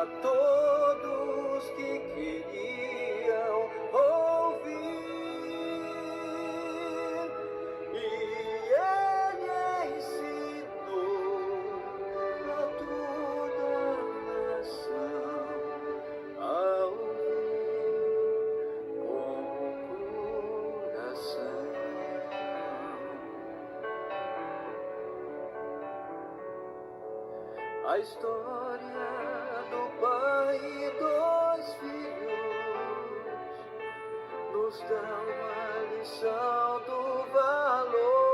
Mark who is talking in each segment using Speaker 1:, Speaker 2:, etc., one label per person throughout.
Speaker 1: a todos que queriam ouvir. E ele ensinou a toda a nação a ouvir com o coração. A história do pai e dos filhos nos dá uma lição do valor.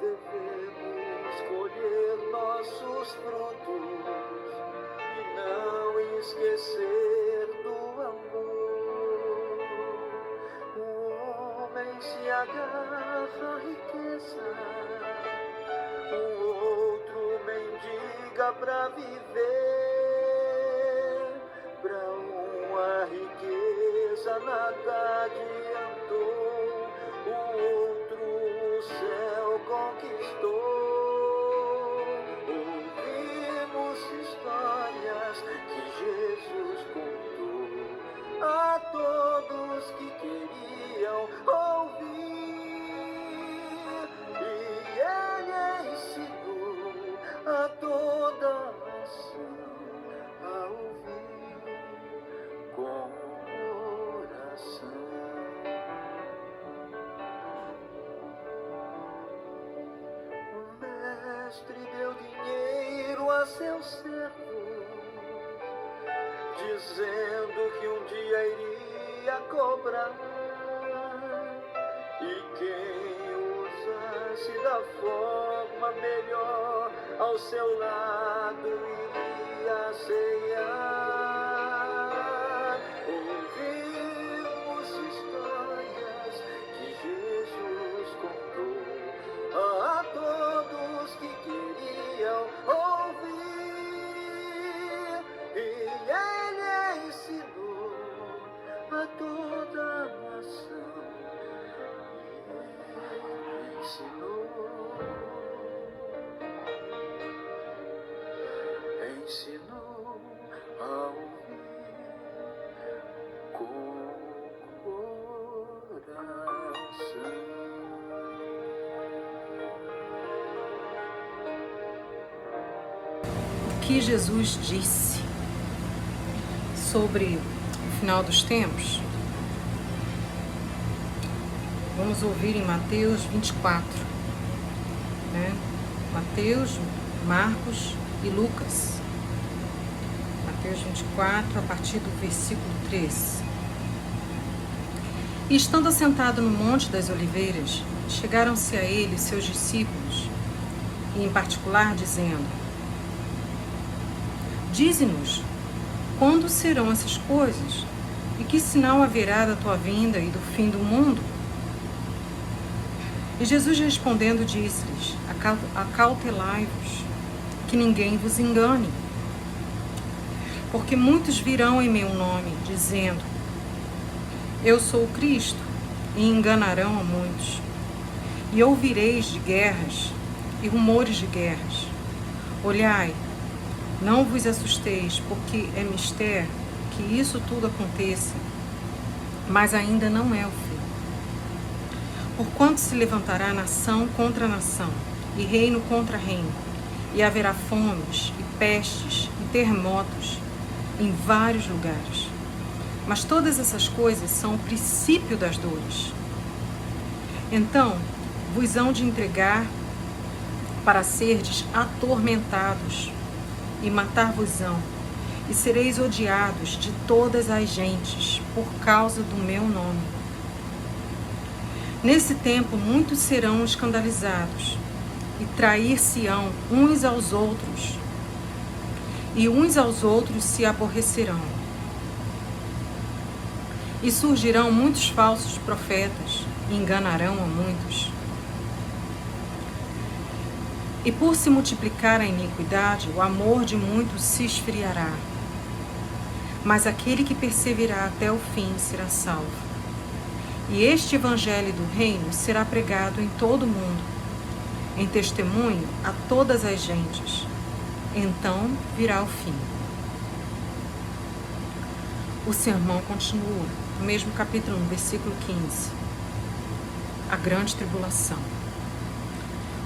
Speaker 1: Devemos colher nossos frutos e não esquecer do amor. O homem se agarra à riqueza, o outro mendiga pra viver. Pra uma riqueza nada adiantou, o outro o céu conquistou. Ouvimos histórias que Jesus contou a todos que queriam ouvir. A toda a nação a ouvir com o coração. O mestre deu dinheiro a seus servos, dizendo que um dia iria cobrar. E quem usasse da forma melhor ao seu lado iria ceiar. Ouvimos histórias que Jesus contou a todos que queriam ouvir. E ele ensinou a toda a nação. Ensinou a ouvir com o coração.
Speaker 2: O que Jesus disse sobre o final dos tempos? Vamos ouvir em Mateus 24, né? Mateus, Marcos e Lucas. Mateus 24, a partir do versículo 3. E estando assentado no Monte das Oliveiras, chegaram-se a ele seus discípulos, e em particular dizendo: Dize-nos, quando serão essas coisas? E que sinal haverá da tua vinda e do fim do mundo? E Jesus respondendo disse-lhes: Acautelai-vos, que ninguém vos engane. Porque muitos virão em meu nome, dizendo: Eu sou o Cristo, e enganarão a muitos. E ouvireis de guerras e rumores de guerras. Olhai, não vos assusteis, porque é mister que isso tudo aconteça, mas ainda não é o fim. Porquanto se levantará nação contra nação, e reino contra reino, e haverá fomes, e pestes, e terremotos, em vários lugares. Mas todas essas coisas são o princípio das dores. Então vos hão de entregar para serdes atormentados, e matar-vos-ão, e sereis odiados de todas as gentes, por causa do meu nome. Nesse tempo muitos serão escandalizados, e trair-se-ão uns aos outros, e uns aos outros se aborrecerão. E surgirão muitos falsos profetas, e enganarão a muitos. E por se multiplicar a iniquidade, o amor de muitos se esfriará. Mas aquele que perseverar até o fim será salvo. E este evangelho do reino será pregado em todo o mundo, em testemunho a todas as gentes. então virá o fim. O sermão continua, no mesmo capítulo, no versículo 15. A grande tribulação.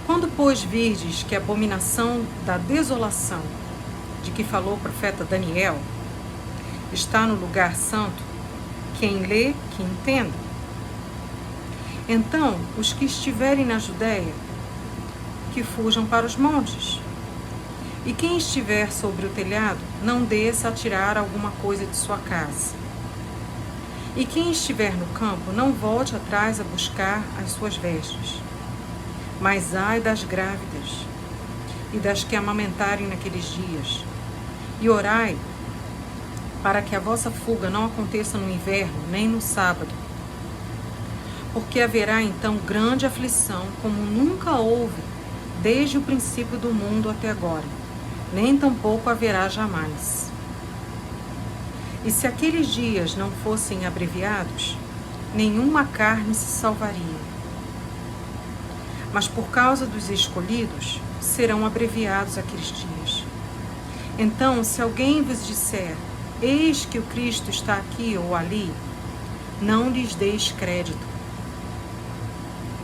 Speaker 2: Quando, pois, virdes que a abominação da desolação, de que falou o profeta Daniel, está no lugar santo, quem lê, que entenda. Então, os que estiverem na Judéia, que fujam para os montes. E quem estiver sobre o telhado, não desça a tirar alguma coisa de sua casa. E quem estiver no campo, não volte atrás a buscar as suas vestes. Mas ai das grávidas e das que amamentarem naqueles dias. E orai para que a vossa fuga não aconteça no inverno, nem no sábado. Porque haverá então grande aflição, como nunca houve, desde o princípio do mundo até agora, nem tampouco haverá jamais. E se aqueles dias não fossem abreviados, nenhuma carne se salvaria. Mas por causa dos escolhidos, serão abreviados aqueles dias. Então, se alguém vos disser, eis que o Cristo está aqui ou ali, não lhes deis crédito,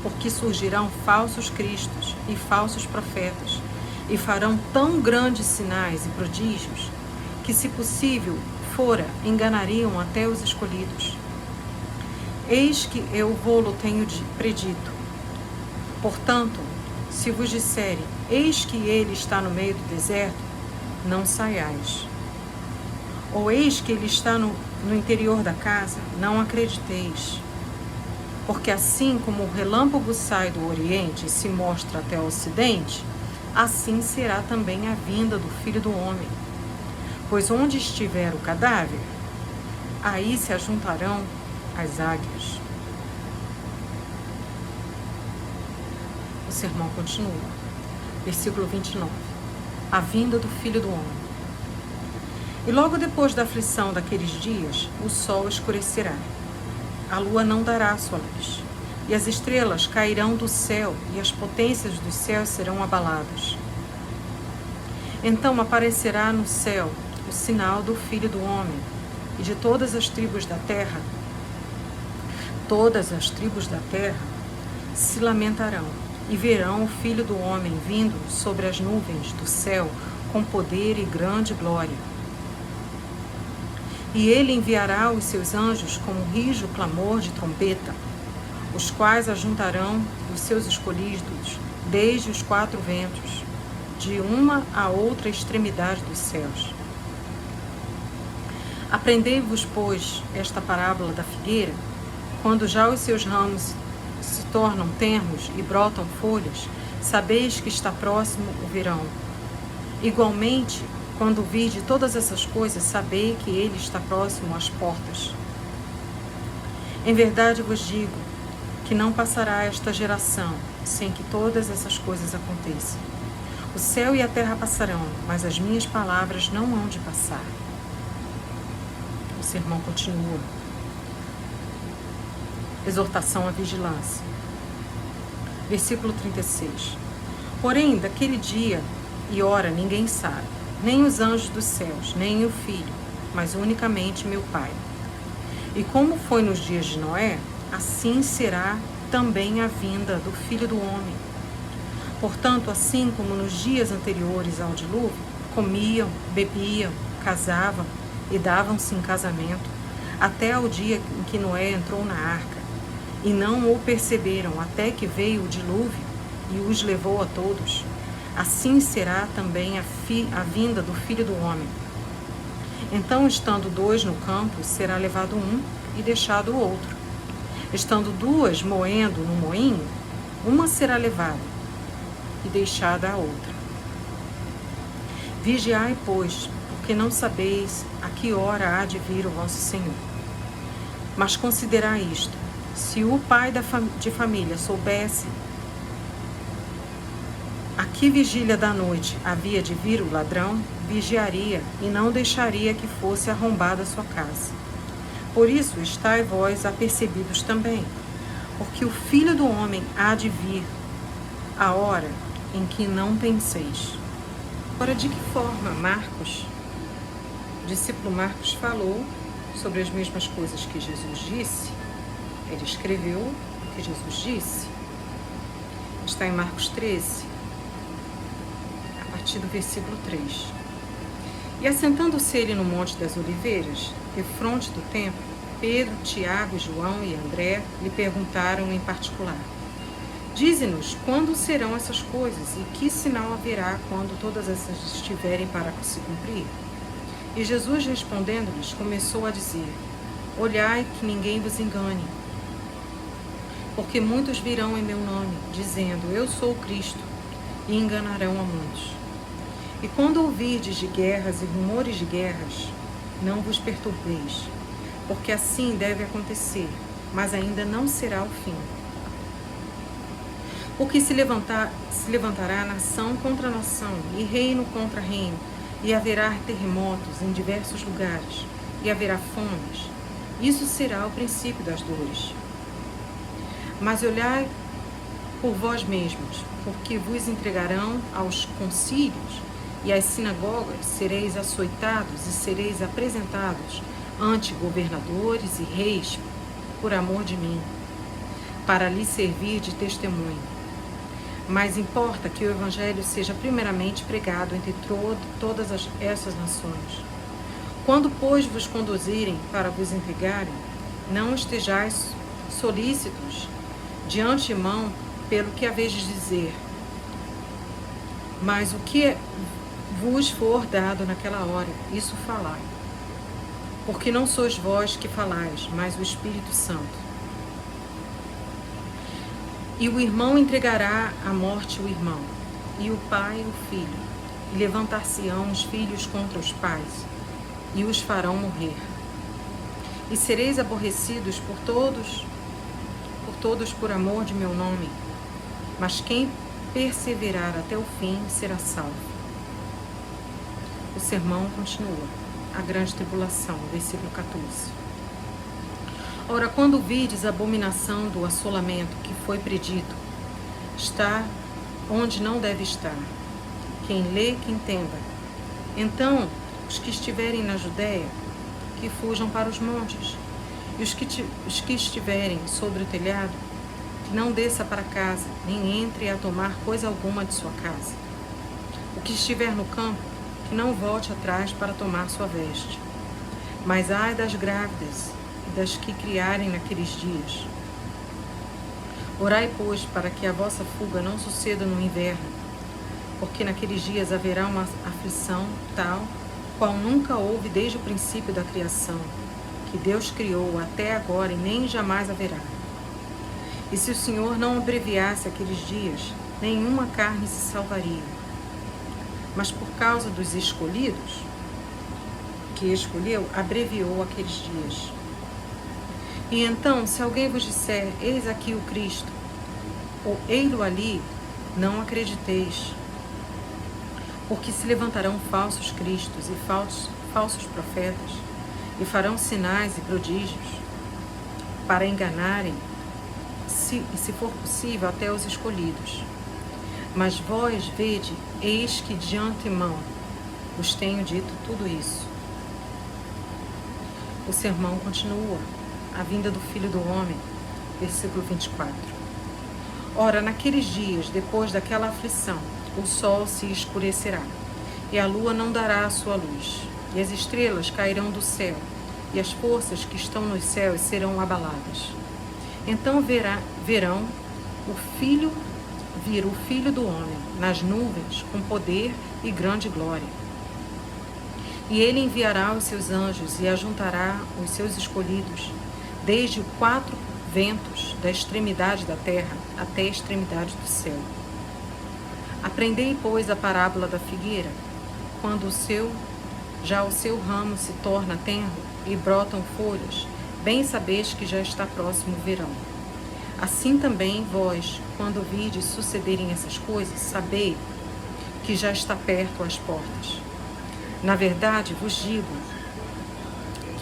Speaker 2: porque surgirão falsos cristos e falsos profetas, e farão tão grandes sinais e prodígios, que, se possível fora, enganariam até os escolhidos. Eis que eu vô-lo tenho predito. Portanto, se vos disserem, eis que ele está no meio do deserto, não saiais. Ou eis que ele está no interior da casa, não acrediteis. Porque assim como o relâmpago sai do Oriente e se mostra até o Ocidente, assim será também a vinda do Filho do Homem. Pois onde estiver o cadáver, aí se ajuntarão as águias. O sermão continua. Versículo 29. A vinda do Filho do Homem. E logo depois da aflição daqueles dias, o sol escurecerá. A lua não dará sua luz, e as estrelas cairão do céu, e as potências dos céus serão abaladas. Então aparecerá no céu o sinal do Filho do Homem, e de todas as tribos da terra se lamentarão, e verão o Filho do Homem vindo sobre as nuvens do céu com poder e grande glória. E ele enviará os seus anjos com um rijo clamor de trombeta, os quais ajuntarão os seus escolhidos desde os quatro ventos, de uma a outra extremidade dos céus. Aprendei-vos, pois, esta parábola da figueira, quando já os seus ramos se tornam tenros e brotam folhas, sabeis que está próximo o verão. Igualmente, quando virde todas essas coisas, sabei que ele está próximo às portas. Em verdade vos digo que não passará esta geração sem que todas essas coisas aconteçam. O céu e a terra passarão, mas as minhas palavras não hão de passar. O sermão continua. Exortação à vigilância. Versículo 36. Porém, daquele dia e hora ninguém sabe, nem os anjos dos céus, nem o Filho, mas unicamente meu Pai. E como foi nos dias de Noé, assim será também a vinda do Filho do Homem. Portanto, assim como nos dias anteriores ao dilúvio, comiam, bebiam, casavam e davam-se em casamento, até ao dia em que Noé entrou na arca, e não o perceberam até que veio o dilúvio e os levou a todos. Assim será também a vinda do Filho do Homem. Então, estando dois no campo, será levado um e deixado o outro. Estando duas moendo no moinho, uma será levada e deixada a outra. Vigiai, pois, porque não sabeis a que hora há de vir o vosso Senhor. Mas considerai isto: se o pai de família soubesse a que vigília da noite havia de vir o ladrão, vigiaria e não deixaria que fosse arrombada a sua casa. Por isso, estai vós apercebidos também, porque o Filho do Homem há de vir a hora em que não penseis. Ora, de que forma o discípulo Marcos falou sobre as mesmas coisas que Jesus disse? Ele escreveu o que Jesus disse. Está em Marcos 13, a partir do versículo 3. E assentando-se ele no Monte das Oliveiras, defronte do templo, Pedro, Tiago, João e André lhe perguntaram em particular: Dize-nos quando serão essas coisas e que sinal haverá quando todas essas estiverem para se cumprir? E Jesus, respondendo-lhes, começou a dizer: Olhai que ninguém vos engane, porque muitos virão em meu nome, dizendo: Eu sou o Cristo, e enganarão a muitos. E quando ouvirdes de guerras e rumores de guerras, não vos perturbeis, porque assim deve acontecer, mas ainda não será o fim. Porque se levantará nação contra nação, e reino contra reino, e haverá terremotos em diversos lugares, e haverá fomes. Isso será o princípio das dores. Mas olhai por vós mesmos, porque vos entregarão aos concílios e às sinagogas, sereis açoitados e sereis apresentados ante governadores e reis por amor de mim, para lhes servir de testemunho. Mas importa que o Evangelho seja primeiramente pregado entre todas essas nações. Quando, pois, vos conduzirem para vos entregarem, não estejais solícitos de antemão pelo que haveis de dizer, mas o que vos for dado naquela hora, isso falai. Porque não sois vós que falais, mas o Espírito Santo. E o irmão entregará à morte o irmão, e o pai o filho, e levantar-se-ão os filhos contra os pais, e os farão morrer. E sereis aborrecidos por todos por amor de meu nome, mas quem perseverar até o fim será salvo. O sermão continua, a grande tribulação, versículo 14. Ora, quando vides a abominação do assolamento que foi predito, está onde não deve estar. Quem lê, que entenda. Então, os que estiverem na Judéia, que fujam para os montes, e os que estiverem sobre o telhado, que não desça para casa, nem entre a tomar coisa alguma de sua casa. O que estiver no campo, que não volte atrás para tomar sua veste. Mas ai das grávidas e das que criarem naqueles dias. Orai, pois, para que a vossa fuga não suceda no inverno, porque naqueles dias haverá uma aflição tal, qual nunca houve desde o princípio da criação, que Deus criou até agora e nem jamais haverá. E se o Senhor não abreviasse aqueles dias, nenhuma carne se salvaria. Mas por causa dos escolhidos, que escolheu, abreviou aqueles dias. E então, se alguém vos disser, eis aqui o Cristo, ou ei-lo ali, não acrediteis. Porque se levantarão falsos cristos e falsos profetas, e farão sinais e prodígios, para enganarem, se for possível, até os escolhidos. Mas vós vede, eis que de antemão vos tenho dito tudo isso. O sermão continua, a vinda do Filho do Homem, versículo 24. Ora, naqueles dias, depois daquela aflição, o sol se escurecerá, e a lua não dará a sua luz, e as estrelas cairão do céu, e as forças que estão nos céus serão abaladas. Então verão vir o Filho do Homem nas nuvens com poder e grande glória. E ele enviará os seus anjos e ajuntará os seus escolhidos, desde os 4 ventos da extremidade da terra até a extremidade do céu. Aprendei, pois, a parábola da figueira, quando o seu ramo se torna tenro e brotam folhas, bem sabeis que já está próximo o verão. Assim também vós, quando virdes sucederem essas coisas, sabei que já está perto às portas. Na verdade, vos digo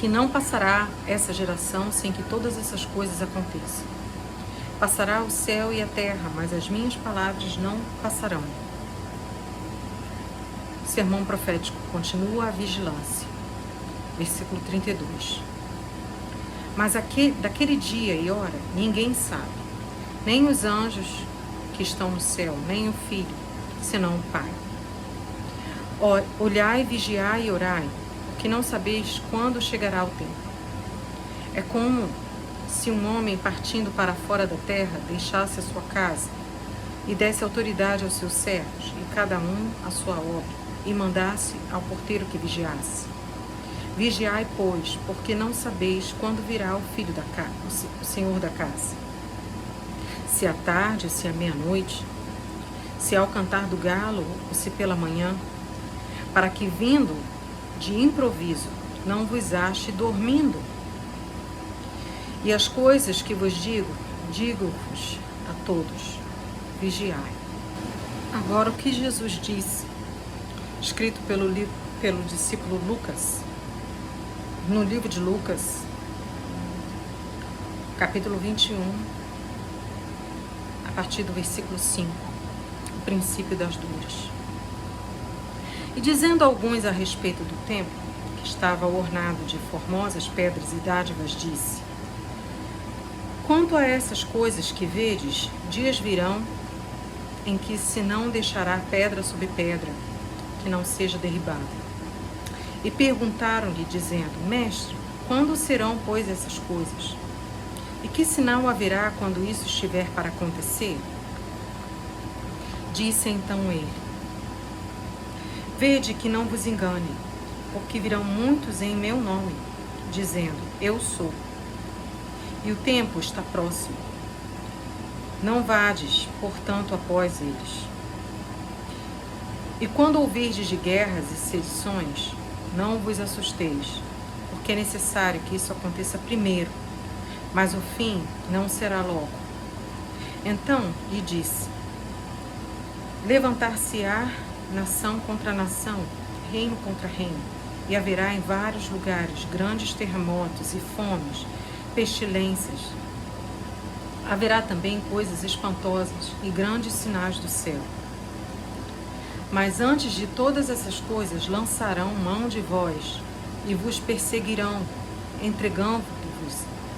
Speaker 2: que não passará essa geração sem que todas essas coisas aconteçam. Passará o céu e a terra, mas as minhas palavras não passarão. sermão profético continua a vigilância. Versículo 32. Mas daquele dia e hora ninguém sabe, nem os anjos que estão no céu, nem o Filho, senão o Pai. Olhai, vigiai e orai, porque não sabeis quando chegará o tempo. É como se um homem partindo para fora da terra deixasse a sua casa e desse autoridade aos seus servos, e cada um a sua obra, e mandasse ao porteiro que vigiasse. Vigiai, pois, porque não sabeis quando virá o filho da casa, o Senhor da casa. Se à tarde, se à meia-noite, se ao cantar do galo, ou se pela manhã, para que vindo de improviso não vos ache dormindo. E as coisas que vos digo-vos a todos, vigiai. Agora, o que Jesus disse, escrito pelo discípulo Lucas, no livro de Lucas, capítulo 21, a partir do versículo 5, o princípio das dores. E dizendo alguns a respeito do templo, que estava ornado de formosas pedras e dádivas, disse: quanto a essas coisas que vedes, dias virão em que se não deixará pedra sobre pedra, que não seja derribada. E perguntaram-lhe, dizendo: Mestre, quando serão, pois, essas coisas? E que sinal haverá quando isso estiver para acontecer? Disse então ele: Vede que não vos engane, porque virão muitos em meu nome, dizendo: Eu sou. E o tempo está próximo. Não vades, portanto, após eles. E quando ouvirdes de guerras e sedições, não vos assusteis, porque é necessário que isso aconteça primeiro, mas o fim não será logo. Então lhe disse: levantar-se-á nação contra nação, reino contra reino, e haverá em vários lugares grandes terremotos e fomes, pestilências. Haverá também coisas espantosas e grandes sinais do céu. Mas antes de todas essas coisas lançarão mão de vós e vos perseguirão, entregando-vos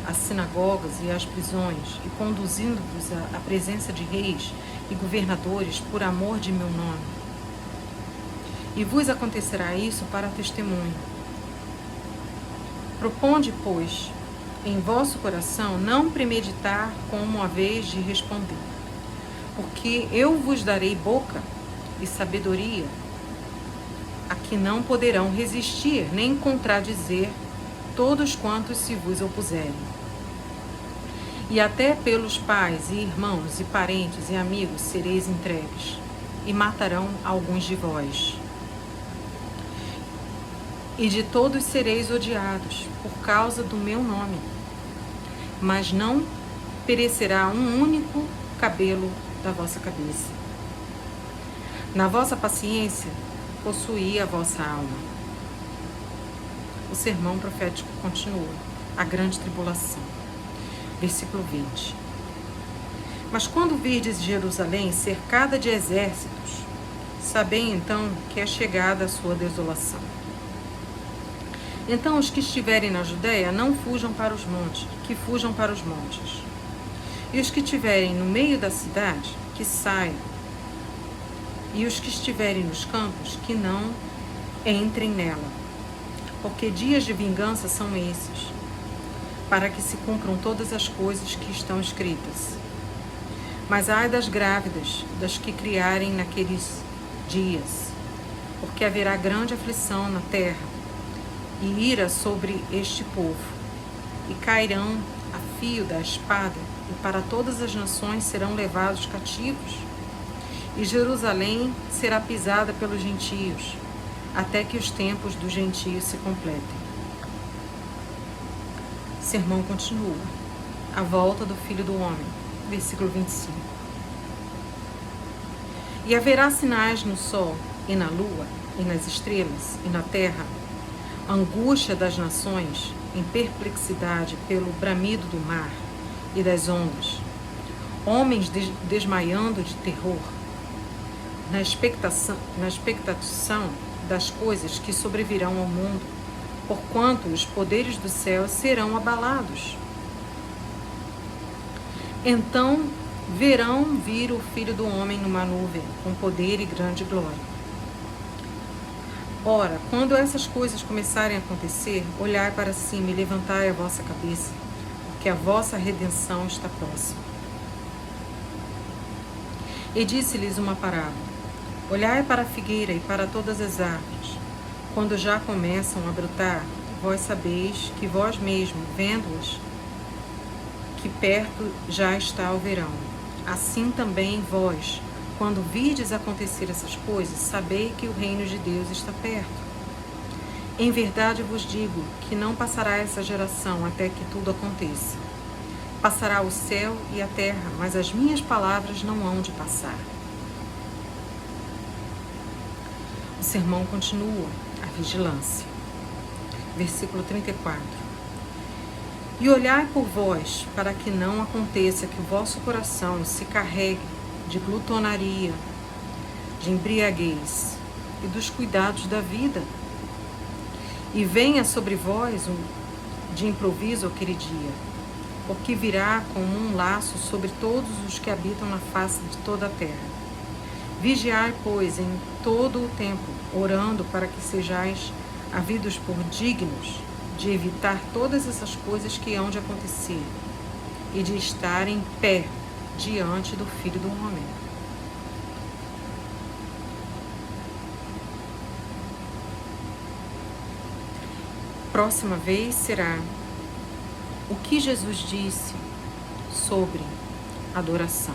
Speaker 2: às sinagogas e às prisões e conduzindo-vos à presença de reis e governadores por amor de meu nome. E vos acontecerá isso para testemunho. Proponde, pois, em vosso coração não premeditar como haveis de responder, porque eu vos darei boca e sabedoria, a que não poderão resistir nem contradizer todos quantos se vos opuserem. E até pelos pais e irmãos e parentes e amigos sereis entregues, e matarão alguns de vós. E de todos sereis odiados por causa do meu nome, mas não perecerá um único cabelo da vossa cabeça. Na vossa paciência, possuí a vossa alma. O sermão profético continua. A grande tribulação. Versículo 20. Mas quando virdes Jerusalém cercada de exércitos, sabei então que é chegada a sua desolação. Então os que estiverem na Judéia não fujam para os montes, que fujam para os montes. E os que estiverem no meio da cidade, que saiam. E os que estiverem nos campos, que não entrem nela. Porque dias de vingança são esses, para que se cumpram todas as coisas que estão escritas. Mas ai das grávidas, das que criarem naqueles dias, porque haverá grande aflição na terra, e ira sobre este povo, e cairão a fio da espada, e para todas as nações serão levados cativos. E Jerusalém será pisada pelos gentios, até que os tempos dos gentios se completem. O sermão continua. A volta do Filho do Homem. Versículo 25. E haverá sinais no sol, e na lua, e nas estrelas, e na terra, angústia das nações, em perplexidade pelo bramido do mar e das ondas, homens desmaiando de terror, na expectação das coisas que sobrevirão ao mundo, porquanto os poderes do céu serão abalados. Então verão vir o Filho do Homem numa nuvem, com poder e grande glória. Ora, quando essas coisas começarem a acontecer, olhai para cima e levantai a vossa cabeça, porque a vossa redenção está próxima. E disse-lhes uma parábola: olhai para a figueira e para todas as árvores. Quando já começam a brotar, vós sabeis que vós mesmos, vendo-as, que perto já está o verão. Assim também vós, quando virdes acontecer essas coisas, sabei que o reino de Deus está perto. Em verdade vos digo que não passará essa geração até que tudo aconteça. Passará o céu e a terra, mas as minhas palavras não hão de passar. O sermão continua, a vigilância. Versículo 34. E olhai por vós, para que não aconteça que o vosso coração se carregue de glutonaria, de embriaguez e dos cuidados da vida, e venha sobre vós de improviso aquele dia, porque virá como um laço sobre todos os que habitam na face de toda a terra. Vigiai, pois, em todo o tempo, orando para que sejais havidos por dignos de evitar todas essas coisas que hão de acontecer e de estar em pé diante do Filho do Homem. Próxima vez será o que Jesus disse sobre adoração.